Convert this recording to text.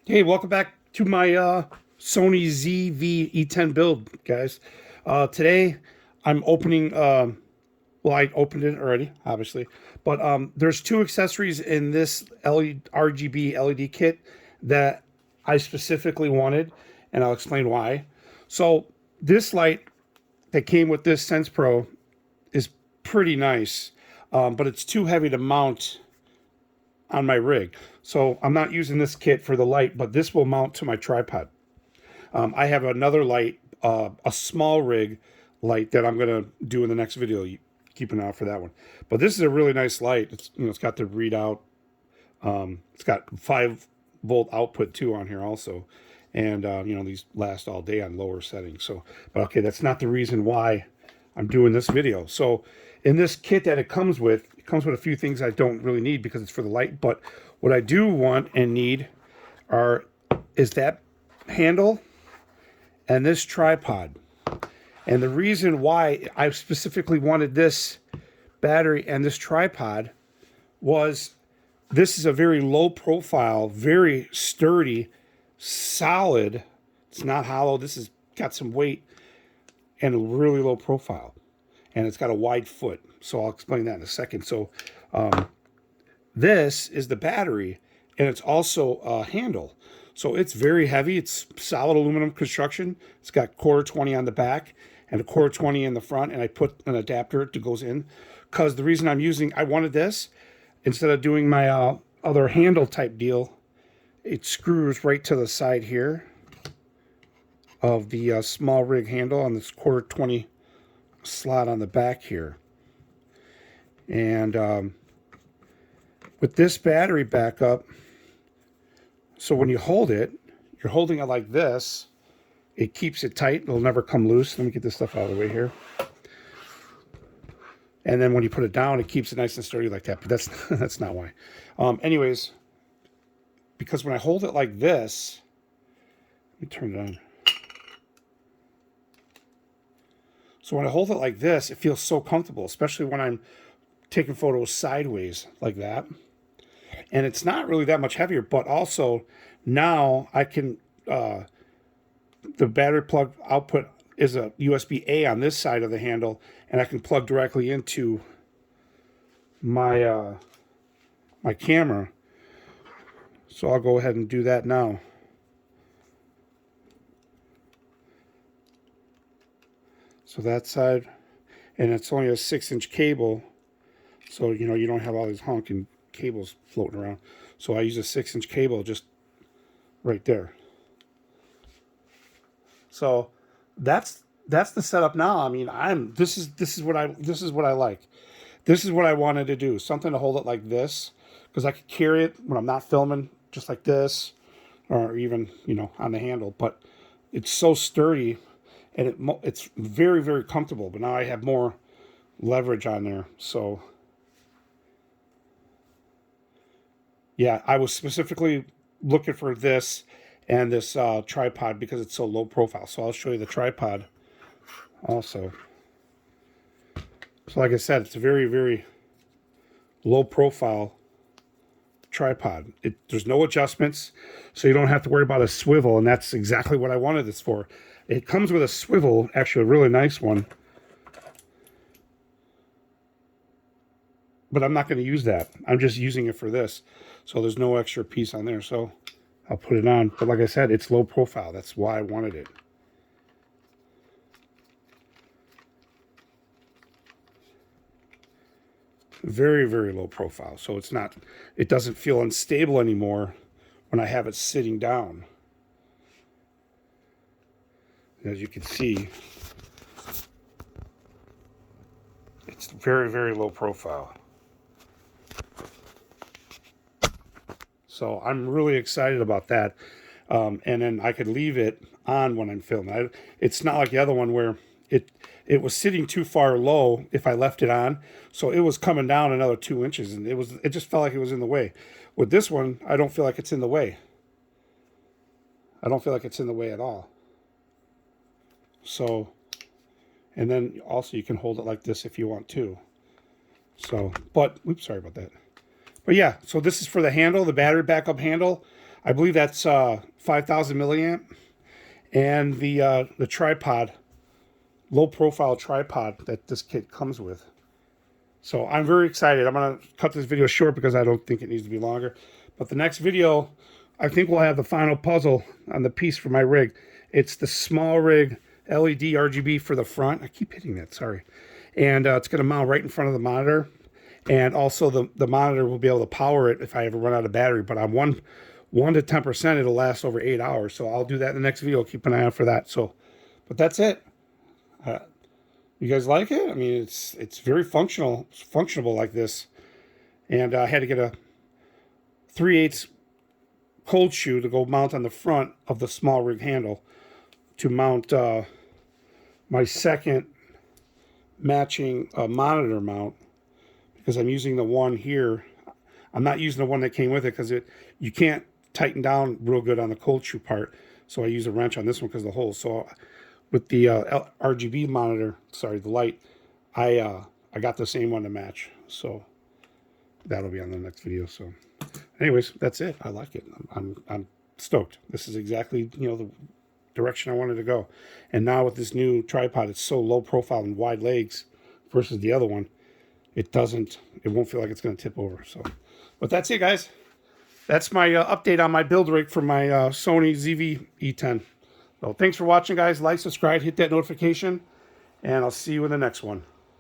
Hey, welcome back to my Sony ZV-E10 build, guys. Today, I'm opening, well, I opened it already, obviously, but there's two accessories in this RGB LED kit that I specifically wanted, and I'll explain why. So this light that came with this SESENPRO is pretty nice, but it's too heavy to mount on my rig. So I'm not using this kit for the light, but this will mount to my tripod. I have another light, a SmallRig light that I'm going to do in the next video. Keep an eye out for that one. But this is a really nice light. It's, it's got the readout. It's got 5-volt output too on here also. And, these last all day on lower settings. So, but okay, that's not the reason why I'm doing this video. So in this kit that it comes with a few things I don't really need because it's for the light. But what I do want and need is that handle and this tripod. And the reason why I specifically wanted this battery and this tripod was this is a very low profile, very sturdy, solid. It's not hollow. This has got some weight and a really low profile. And it's got a wide foot. So I'll explain that in a second. So this is the battery, and it's also a handle. So it's very heavy. It's solid aluminum construction. It's got quarter 20 on the back and a quarter 20 in the front, and I put an adapter that goes in. Because the reason I wanted this, instead of doing my other handle type deal, it screws right to the side here of the SmallRig handle on this quarter 20 slot on the back here. And with this battery backup, so when you hold it, you're holding it like this. It keeps it tight. It'll never come loose. Let me get this stuff out of the way here. And then when you put it down, it keeps it nice and sturdy like that. But that's not why. Anyways, because when I hold it like this, let me turn it on. So when I hold it like this, it feels so comfortable, especially when I'm taking photos sideways like that. And it's not really that much heavier, but also now I can, the battery plug output is a USB-A on this side of the handle, and I can plug directly into my, my camera. So I'll go ahead and do that now. So that side, and it's only a 6-inch cable, so you don't have all these honking cables floating around. So I use a 6-inch cable just right there. So that's the setup now. I mean, this is what I like. This is what I wanted to do. Something to hold it like this, because I could carry it when I'm not filming, just like this, or even on the handle. But it's so sturdy. And it's very, very comfortable. But now I have more leverage on there. So, yeah, I was specifically looking for this and this tripod because it's so low profile. So I'll show you the tripod also. So like I said, it's a very, very low profile tripod. There's no adjustments, so you don't have to worry about a swivel. And that's exactly what I wanted this for. It comes with a swivel, actually a really nice one. But I'm not going to use that. I'm just using it for this. So there's no extra piece on there. So I'll put it on. But like I said, it's low profile. That's why I wanted it. Very, very low profile. So it doesn't feel unstable anymore when I have it sitting down. As you can see, it's very, very low profile. So I'm really excited about that. And then I could leave it on when I'm filming. It's not like the other one where it was sitting too far low if I left it on. So it was coming down another 2 inches, and it just felt like it was in the way. With this one, I don't feel like it's in the way. I don't feel like it's in the way at all. So, and then also you can hold it like this if you want to. So, but, oops, sorry about that. But yeah, so this is for the handle, the battery backup handle. I believe that's 5,000 milliamp, and the tripod, low profile tripod that this kit comes with. So I'm very excited. I'm gonna cut this video short because I don't think it needs to be longer. But the next video, I think we'll have the final puzzle on the piece for my rig. It's the SmallRig LED RGB for the front. I keep hitting that, sorry. And it's gonna mount right in front of the monitor. And also the monitor will be able to power it if I ever run out of battery. But on 1 to 10%, it'll last over 8 hours. So I'll do that in the next video. Keep an eye out for that. So, but that's it. You guys like it? I mean, it's very functional. It's functionable like this. And I had to get a 3/8 cold shoe to go mount on the front of the SmallRig handle to mount my second matching monitor mount, because I'm using the one here. I'm not using the one that came with it because you can't tighten down real good on the cold shoe part. So I use a wrench on this one because of the holes. So with the RGB monitor, sorry, the light, I got the same one to match. So that'll be on the next video. So anyways, that's it. I like it. I'm stoked. This is exactly, you know, the direction I wanted to go. And now with this new tripod, it's so low profile and wide legs versus the other one. It won't feel like it's going to tip over. So, but that's it, guys. That's my update on my build rig for my Sony ZV-E10. So thanks for watching, guys. Like, subscribe, hit that notification, and I'll see you in the next one.